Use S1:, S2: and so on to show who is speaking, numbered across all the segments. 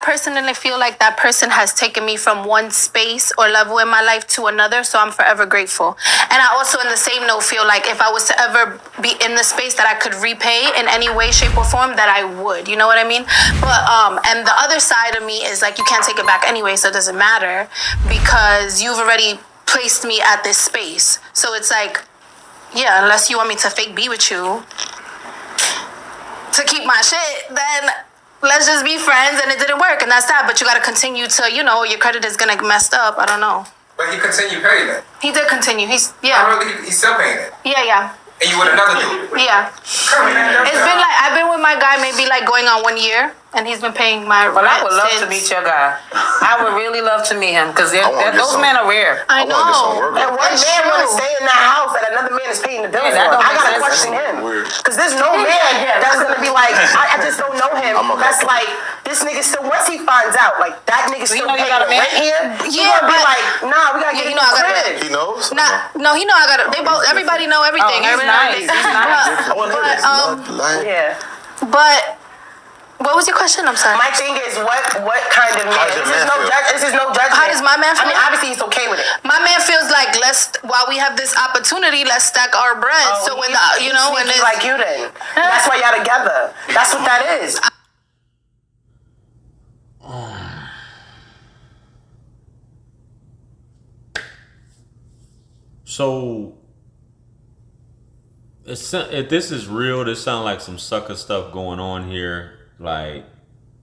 S1: personally feel like that person has taken me from one space or level in my life to another, so I'm forever grateful. And I also, in the same note, feel like if I was to ever be in the space that I could repay in any way, shape, or form, that I would. You know what I mean? But and the other side of me is like, you can't take it back anyway, so it doesn't matter because you've already placed me at this space. So it's like, yeah, unless you want me to fake be with you to keep my shit, then let's just be friends, and it didn't work, and that's that. But you got to continue to, you know, your credit is going to get messed up. I don't know.
S2: But he continued paying it.
S1: He did continue. He's
S2: still paying it.
S1: Yeah.
S2: And you with another dude?
S1: Yeah. It's been like, I've been with my guy maybe like going on 1 year, and he's been paying my rent.
S3: Well, I would love to meet your guy. I would really love to meet him because those men are rare.
S1: I know.
S4: And one man want to stay in that house that another man is paying the bill for. I gotta question him because there's no man that's gonna be like, I just don't know him. That's like, this nigga still, once he finds out, like that nigga still paying the rent here.
S1: Yeah,
S4: but be like, nah, we gotta get
S1: you know, I gotta.
S5: He knows.
S1: No, he know I gotta. They both. Everybody know everything.
S3: He's nice.
S1: But what was your question? I'm sorry.
S4: My thing is, what kind of man? This is no judgment.
S1: How does my man feel?
S4: I mean, obviously he's okay with it.
S1: My man feels like, while we have this opportunity, let's stack our bread. So when when it's
S4: like you, then that's why y'all together. That's what that is.
S6: So, if this is real, this sounds like some sucker stuff going on here. Like,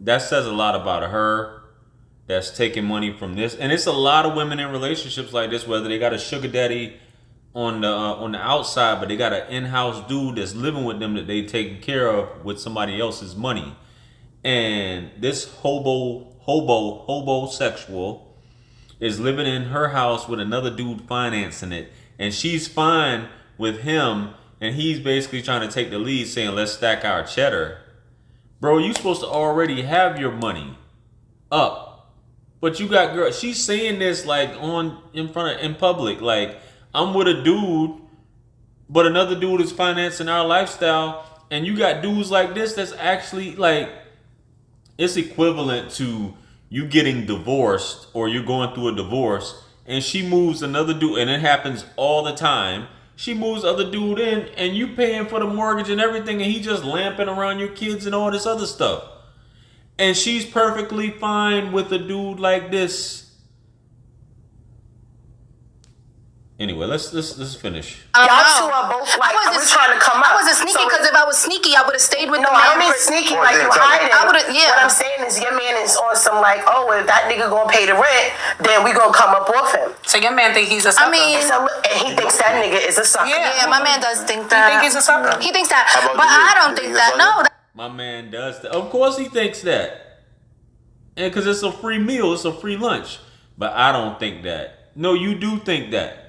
S6: that says a lot about her that's taking money from this. And it's a lot of women in relationships like this, whether they got a sugar daddy on the outside, but they got an in-house dude that's living with them that they taking care of with somebody else's money. And this hobosexual is living in her house with another dude financing it, and she's fine with him, and he's basically trying to take the lead, saying, let's stack our cheddar. Bro, you supposed to already have your money up, but you got girl. She's saying this like in public, like, I'm with a dude, but another dude is financing our lifestyle, and you got dudes like this that's actually like, it's equivalent to you getting divorced or you're going through a divorce and she moves another dude, and it happens all the time. She moves other dude in and you paying for the mortgage and everything, and he just lamping around your kids and all this other stuff. And she's perfectly fine with a dude like this. Anyway, let's finish.
S4: Y'all two are both like, I was trying to come up.
S1: I wasn't sneaky because if I was sneaky, I would have stayed with the man.
S4: No, I don't mean sneaky like you hiding.
S1: I would've, yeah.
S4: What I'm saying is your man is on some like, oh, if that nigga gonna pay the rent, then we gonna come up off him.
S3: So your man think he's a sucker?
S1: I mean,
S4: and he thinks that nigga is a sucker.
S1: Yeah, my man does think that.
S3: You think he's a sucker?
S1: He thinks that, but I don't think that. No.
S6: My man does that. Of course he thinks that. And because it's a free meal, it's a free lunch. But I don't think that. No, you do think that.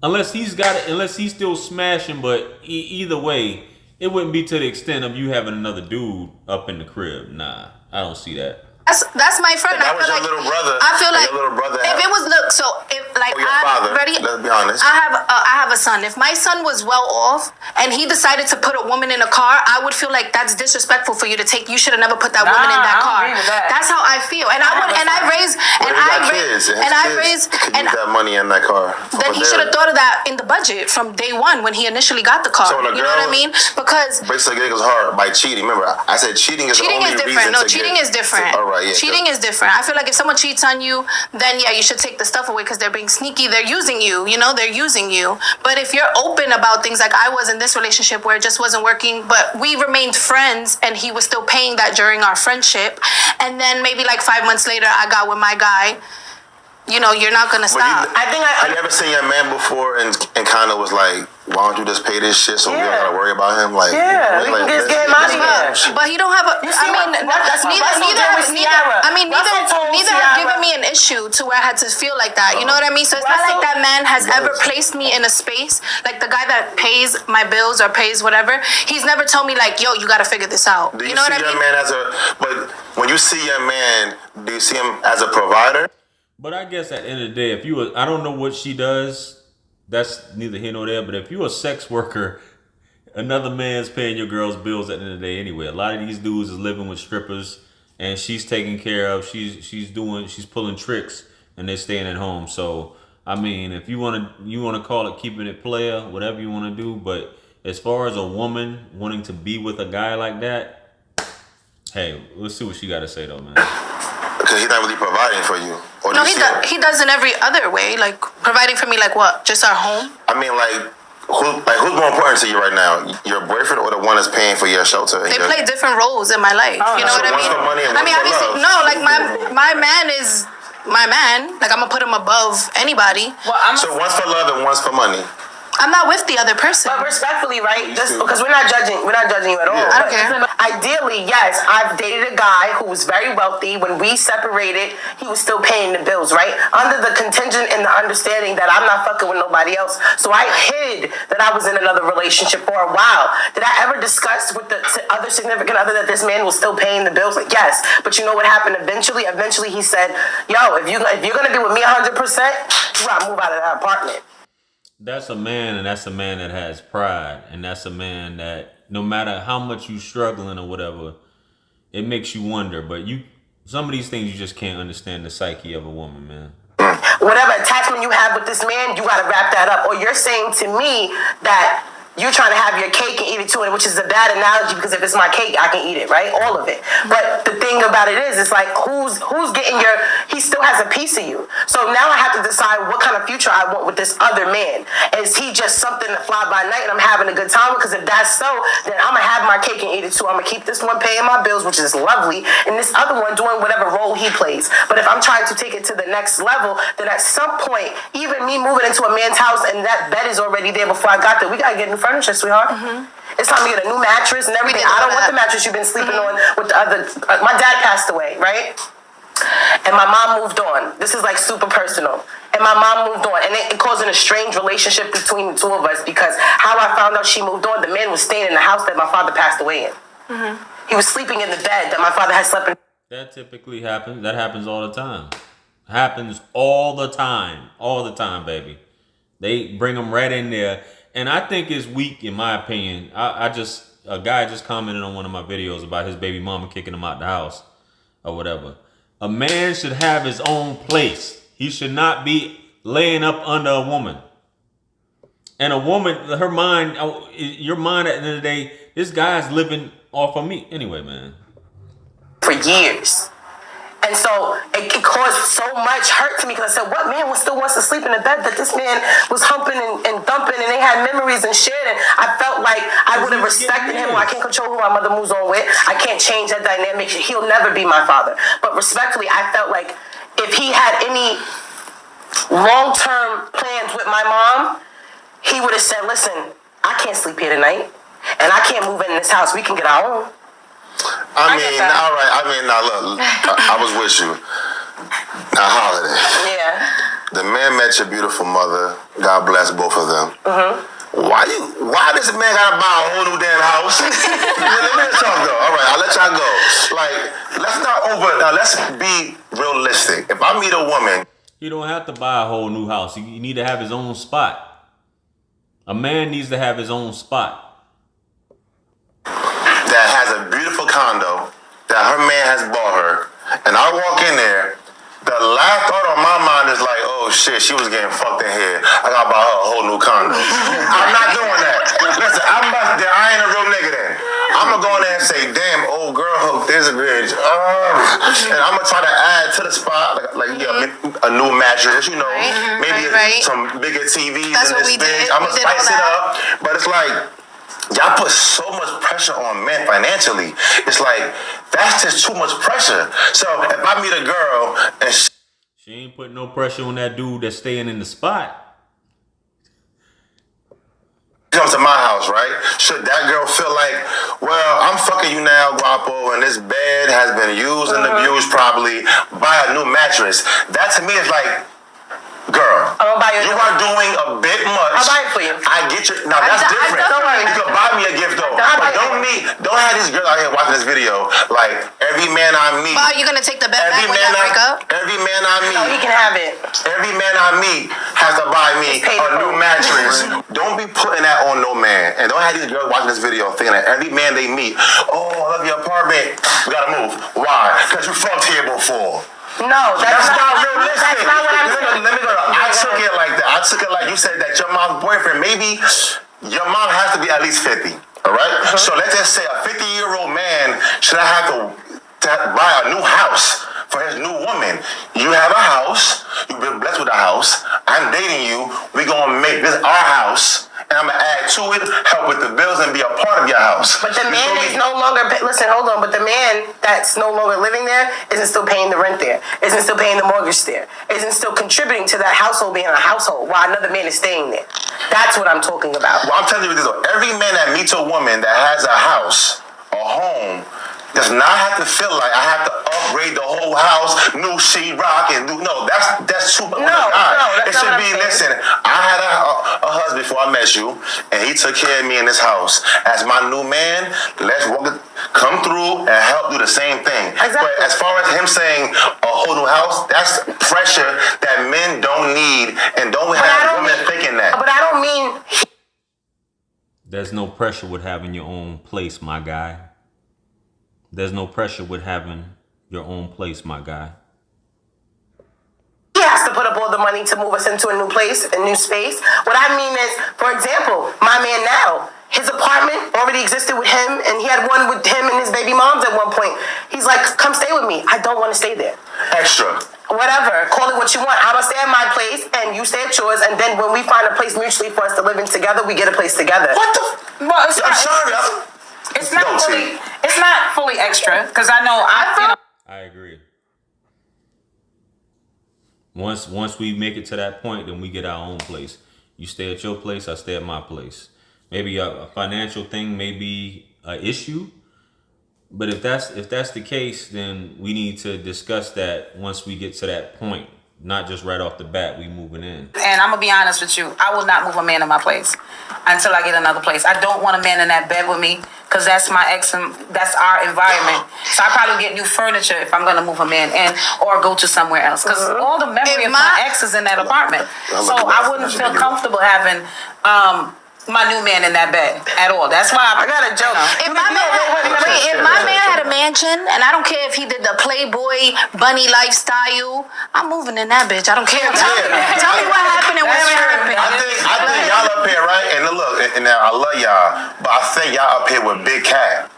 S6: Unless he's got it, unless he's still smashing, but either way, it wouldn't be to the extent of you having another dude up in the crib. Nah, I don't see that.
S1: That's my friend.
S5: That was your little brother.
S1: I feel like
S5: your little brother
S1: if it was
S5: your father. Let's be honest.
S1: I have a son. If my son was well off and he decided to put a woman in a car, I would feel like that's disrespectful for you to take. You should have never put that woman in that car.
S3: I agree with that.
S1: That's how I feel. And I raised
S5: that money in that car.
S1: Then he should have thought of that in the budget from day one when he initially got the car.
S5: So
S1: you know what I mean? Because
S5: basically it was hard by cheating. Remember, I said cheating is the only
S1: different.
S5: reason.
S1: No, cheating is different.
S5: All right, yeah,
S1: cheating is different. I feel like if someone cheats on you, then yeah, you should take the stuff away because they're being sneaky. They're using you. You know, they're using you. But if you're open about things, like I was in this relationship where it just wasn't working, but we remained friends, and he was still paying that during our friendship, and then maybe like 5 months later, I got with my guy. You know, you're not gonna stop.
S5: Have you ever seen your man before and kind of was like, why don't you just pay this shit so we don't gotta worry about him? Like,
S4: we can just get him out of here.
S1: But he don't have a. Neither have given me an issue to where I had to feel like that. You know what I mean? So it's not like that man has ever placed me in a space, like the guy that pays my bills or pays whatever. He's never told me like, yo, you gotta figure this out.
S5: Do you
S1: know what I
S5: see
S1: mean?
S5: your man but when you see your man, do you see him as a provider?
S6: But I guess at the end of the day, I don't know what she does. That's neither here nor there. But if you're a sex worker, another man's paying your girl's bills at the end of the day anyway. A lot of these dudes is living with strippers and she's taken care of. She's pulling tricks, and they're staying at home. So I mean, if you wanna call it keeping it player, whatever you wanna do, but as far as a woman wanting to be with a guy like that, hey, let's see what she got to say though, man.
S5: Because he's not really providing for you. Or
S1: No, he does in every other way. Like providing for me, like what? Just our home?
S5: I mean, who's more important to you right now? Your boyfriend or the one that's paying for your shelter?
S1: They play different roles in my life. You know what I mean?
S5: One's for money and one's for
S1: obviously,
S5: love.
S1: no. Like my man is my man. Like I'm gonna put him above anybody.
S3: Well,
S5: so one's for love and one's for money.
S1: I'm not with the other person.
S4: But respectfully, right? Just because we're not judging you at all.
S5: Yeah.
S1: I don't care.
S4: Ideally, yes, I've dated a guy who was very wealthy. When we separated, he was still paying the bills, right? Under the contingent and the understanding that I'm not fucking with nobody else. So I hid that I was in another relationship for a while. Did I ever discuss with the other significant other that this man was still paying the bills? Like, yes. But you know what happened eventually? Eventually he said, yo, if you're going to be with me 100%, you got to move out of that apartment.
S6: That's a man, and that's a man that has pride, and that's a man that no matter how much you struggling or whatever, it makes you wonder. But some of these things you just can't understand the psyche of a woman, man.
S4: Whatever attachment you have with this man, you got to wrap that up. Or you're saying to me that you're trying to have your cake and eat it too, which is a bad analogy because if it's my cake, I can eat it, right? All of it. But the thing about it is, it's like who's getting he still has a piece of you. So now I have to decide what kind of future I want with this other man. Is he just something to fly by night and I'm having a good time with? Because if that's so, then I'm going to have my cake and eat it too. I'm going to keep this one paying my bills, which is lovely, and this other one doing whatever role he plays. But if I'm trying to take it to the next level, then at some point, even me moving into a man's house and that bed is already there before I got there, we got to get new furniture, sweetheart. Mm-hmm. It's time to get a new mattress and everything. I don't want the mattress you've been sleeping on with the other. My dad passed away, right? And my mom moved on. This is like super personal. And my mom moved on. And it caused an estranged relationship between the two of us because how I found out she moved on, the man was staying in the house that my father passed away in. Mm-hmm. He was sleeping in the bed that my father had slept in.
S6: That typically happens. That happens all the time. Happens all the time. All the time, baby. They bring them right in there. And I think it's weak, in my opinion. A guy just commented on one of my videos about his baby mama kicking him out the house or whatever. A man should have his own place. He should not be laying up under a woman. And a woman, her mind, your mind at the end of the day, this guy's living off of me. Anyway, man.
S4: For years. And so it caused so much hurt to me because I said, what man still wants to sleep in the bed that this man was humping and thumping and they had memories and shit, and I felt like I would have respected him. Well, I can't control who my mother moves on with. I can't change that dynamic. He'll never be my father. But respectfully, I felt like if he had any long-term plans with my mom, he would have said, listen, I can't sleep here tonight and I can't move in this house. We can get our own.
S5: All right. Now look, I was with you. Now, Holiday.
S4: Yeah.
S5: The man met your beautiful mother. God bless both of them. Mm-hmm. Why does the man gotta buy a whole new damn house? Let me talk though. All right, I'll let y'all go. Let's be realistic. If I meet a woman,
S6: he don't have to buy a whole new house. He need to have his own spot. A man needs to have his own spot.
S5: That has a beautiful condo that her man has bought her, and I walk in there, the last thought on my mind is like, oh shit, she was getting fucked in here. I gotta buy her a whole new condo. I'm not doing that. Listen, I ain't a real nigga then. I'm gonna go in there and say, damn, old girl hooked this bitch. And I'm gonna try to add to the spot, a new mattress, maybe some bigger TVs in this bitch. I'm gonna spice it up, but it's like, y'all put so much pressure on men financially. It's like, that's just too much pressure. So if I meet a girl and
S6: she ain't putting no pressure on that dude that's staying in the spot.
S5: comes to my house, right? Should that girl feel like, well, I'm fucking you now, guapo, and this bed has been used and abused probably, buy a new mattress. That to me is like, girl,
S4: I'm gonna buy you
S5: are doing a bit much.
S4: I'll buy it for you.
S5: I get you. Now that's different.
S4: Don't worry.
S5: You can buy me a gift though. But don't have these girls out here watching this video like every man I meet.
S1: But are you gonna take the bet back when I break up?
S5: Every man I meet.
S4: No, he can have it.
S5: Every man I meet has to buy me a new mattress. Don't be putting that on no man. And don't have these girls watching this video thinking that every man they meet, oh, I love your apartment. We gotta move. Why? Because you fucked here before.
S4: No, that's not realistic. That's not what I'm saying.
S5: Let me go. I took it like that. I took it like you said that your mom's boyfriend, maybe your mom has to be at least 50. All right? So let's just say a 50-year-old man should have to buy a new house for his new woman. You have a house. You've been blessed with a house. I'm dating you. We're going to make this our house. And I'm going to add to it, help with the bills, and be a part of your house.
S4: But the man is no longer, listen, hold on, but the man that's no longer living there isn't still paying the rent there, isn't still paying the mortgage there, isn't still contributing to that household being a household while another man is staying there. That's what I'm talking about.
S5: Well, I'm telling you this though, every man that meets a woman that has a house, a home, does not have to feel like I have to upgrade the whole house, new sheetrock, and no, that's too much.
S4: No,
S5: it should be. Listen, I had a husband before I met you, and he took care of me in this house. As my new man, let's come through and help do the same thing.
S4: Exactly.
S5: But as far as him saying a whole new house, that's pressure that men don't need, and don't have women thinking that.
S4: But I don't mean.
S6: There's no pressure with having your own place, my guy. There's no pressure with having your own place, my guy.
S4: He has to put up all the money to move us into a new place, a new space. What I mean is, for example, my man now, his apartment already existed with him, and he had one with him and his baby moms at one point. He's like, come stay with me. I don't want to stay there.
S5: Extra.
S4: Whatever, call it what you want. I'm gonna stay at my place, and you stay at yours, and then when we find a place mutually for us to live in together, we get a place together.
S5: What the?
S3: Well, it's
S5: I'm sorry.
S3: It's not fully extra because I know
S6: I agree. Once we make it to that point, then we get our own place. You stay at your place, I stay at my place. Maybe a financial thing may be an issue, but if that's the case, then we need to discuss that once we get to that point. Not just right off the bat, we moving in.
S3: And I'm gonna be honest with you, I will not move a man in my place until I get another place. I don't want a man in that bed with me because that's my ex and that's our environment. So I probably get new furniture if I'm gonna move a man in or go to somewhere else because all the memory of my ex is in that apartment. So I wouldn't feel comfortable having my new man in that bed at all. That's why I got a joke.
S1: If my man had a mansion, and I don't care if he did the Playboy bunny lifestyle, I'm moving in that bitch. I don't care. Tell me what happened and where it happened.
S5: I think y'all up here, right? And look, and now I love y'all, but I think y'all up here with Big Cat.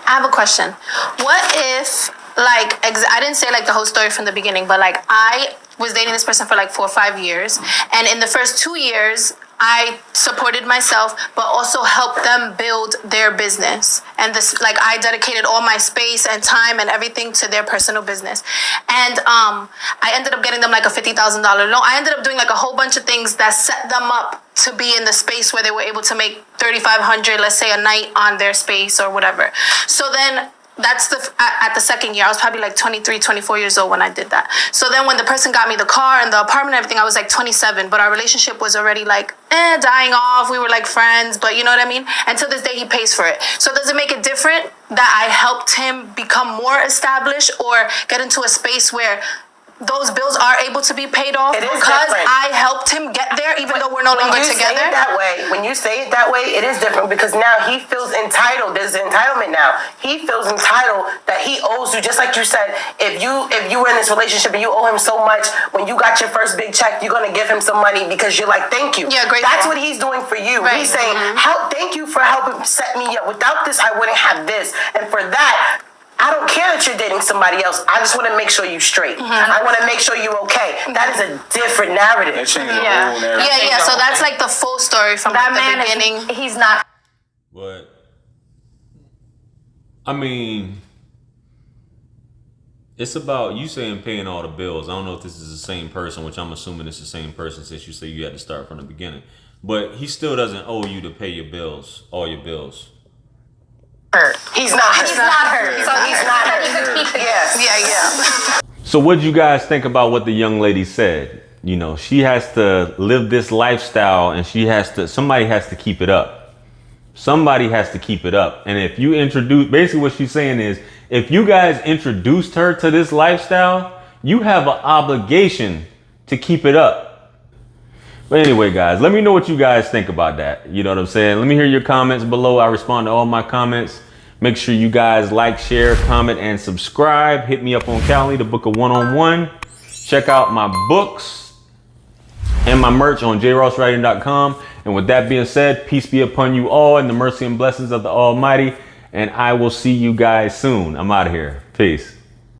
S1: I have a question. What if, like, I didn't say like the whole story from the beginning, but like I was dating this person for like 4 or 5 years, and in the first 2 years, I supported myself, but also helped them build their business. And this, like, I dedicated all my space and time and everything to their personal business. And I ended up getting them like a $50,000 loan. I ended up doing like a whole bunch of things that set them up to be in the space where they were able to make $3,500, let's say, a night on their space or whatever. So then that's at the second year. I was probably like 23, 24 years old when I did that. So then when the person got me the car and the apartment and everything, I was like 27, but our relationship was already like dying off. We were like friends, but you know what I mean? And to this day, he pays for it. So does it make it different that I helped him become more established or get into a space where those bills are able to be paid off because I helped him get there, even though we're no longer together?
S4: When you say it that way, it is different because now he feels entitled. There's entitlement now. He feels entitled that he owes you, just like you said. If you were in this relationship and you owe him so much, when you got your first big check, you're gonna give him some money because you're like, thank you.
S1: Yeah, grateful.
S4: That's what he's doing for you.
S1: Right.
S4: He's saying, thank you for helping set me up. Without this, I wouldn't have this. And for that, I don't care that you're dating somebody else. I just want to make sure you're straight. I want to make sure you're okay. That is a different narrative.
S1: Yeah. So that's like the full story from that like, the beginning.
S7: He's not.
S6: But I mean, it's about you saying paying all the bills. I don't know if this is the same person, which I'm assuming it's the same person since you say you had to start from the beginning. But he still doesn't owe you to pay your bills, all your bills.
S4: He's not hurt.
S7: So he's not hurt.
S4: Yes. Yeah.
S6: So what did you guys think about what the young lady said? you know, she has to live this lifestyle, and somebody has to keep it up. Somebody has to keep it up. And if you basically what she's saying is, if you guys introduced her to this lifestyle, you have an obligation to keep it up. But anyway, guys, let me know what you guys think about that. You know what I'm saying? Let me hear your comments below. I respond to all my comments. Make sure you guys like, share, comment, and subscribe. Hit me up on Cali to book a one-on-one. Check out my books and my merch on jrosswriting.com. And with that being said, peace be upon you all and the mercy and blessings of the Almighty. And I will see you guys soon. I'm out of here. Peace.